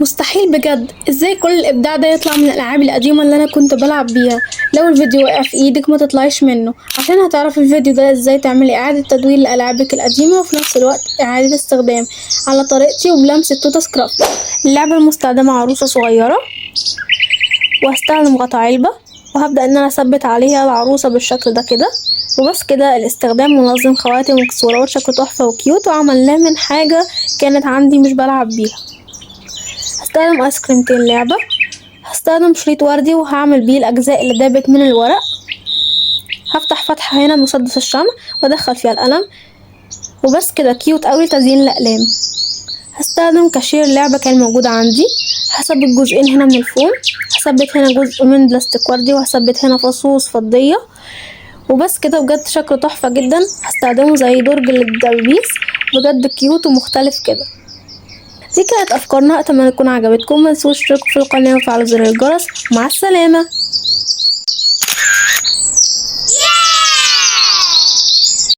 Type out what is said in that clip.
مستحيل بجد، ازاي كل الابداع ده يطلع من الالعاب القديمه اللي انا كنت بلعب بيها؟ لو الفيديو وقع في ايدك ما تطلعيش منه، عشان هتعرفي الفيديو ده ازاي تعملي اعاده تدوير لالعابك القديمه وفي نفس الوقت اعاده استخدام على طريقتي وبلمسه توتا سكرافت. اللعبه المستخدمه عروسه صغيره، وهستخدم غطا علبه، وهبدا ان انا اثبت عليها العروسه بالشكل ده كده. وبس كده، الاستخدام منظم خواتم واكسسوارات شكله تحفه وكيوت، وعملناه من حاجه كانت عندي مش بلعب بيها. هستخدم ايس كريمتين لعبة، هستخدم شريط وردي وهعمل بيه الاجزاء اللي دابت من الورق. هفتح فتحة هنا مسدس الشمع وادخل فيها القلم، وبس كده كيوت اوي لتزيين الاقلام. هستخدم كاشير لعبة كان موجود عندي، هثبت جزئين هنا من الفوم، هثبت هنا جزء من بلاستيك وردي، وهثبت هنا فصوص فضية. وبس كده بجد شكله تحفة جدا، هستخدمه زي درج للدبابيس، بجد كيوت ومختلف كده. دي كانت افكارنا، اتمنى تكون عجبتكم. متنسوش تشتركوا في القناة وتفعلوا زر الجرس. مع السلامة.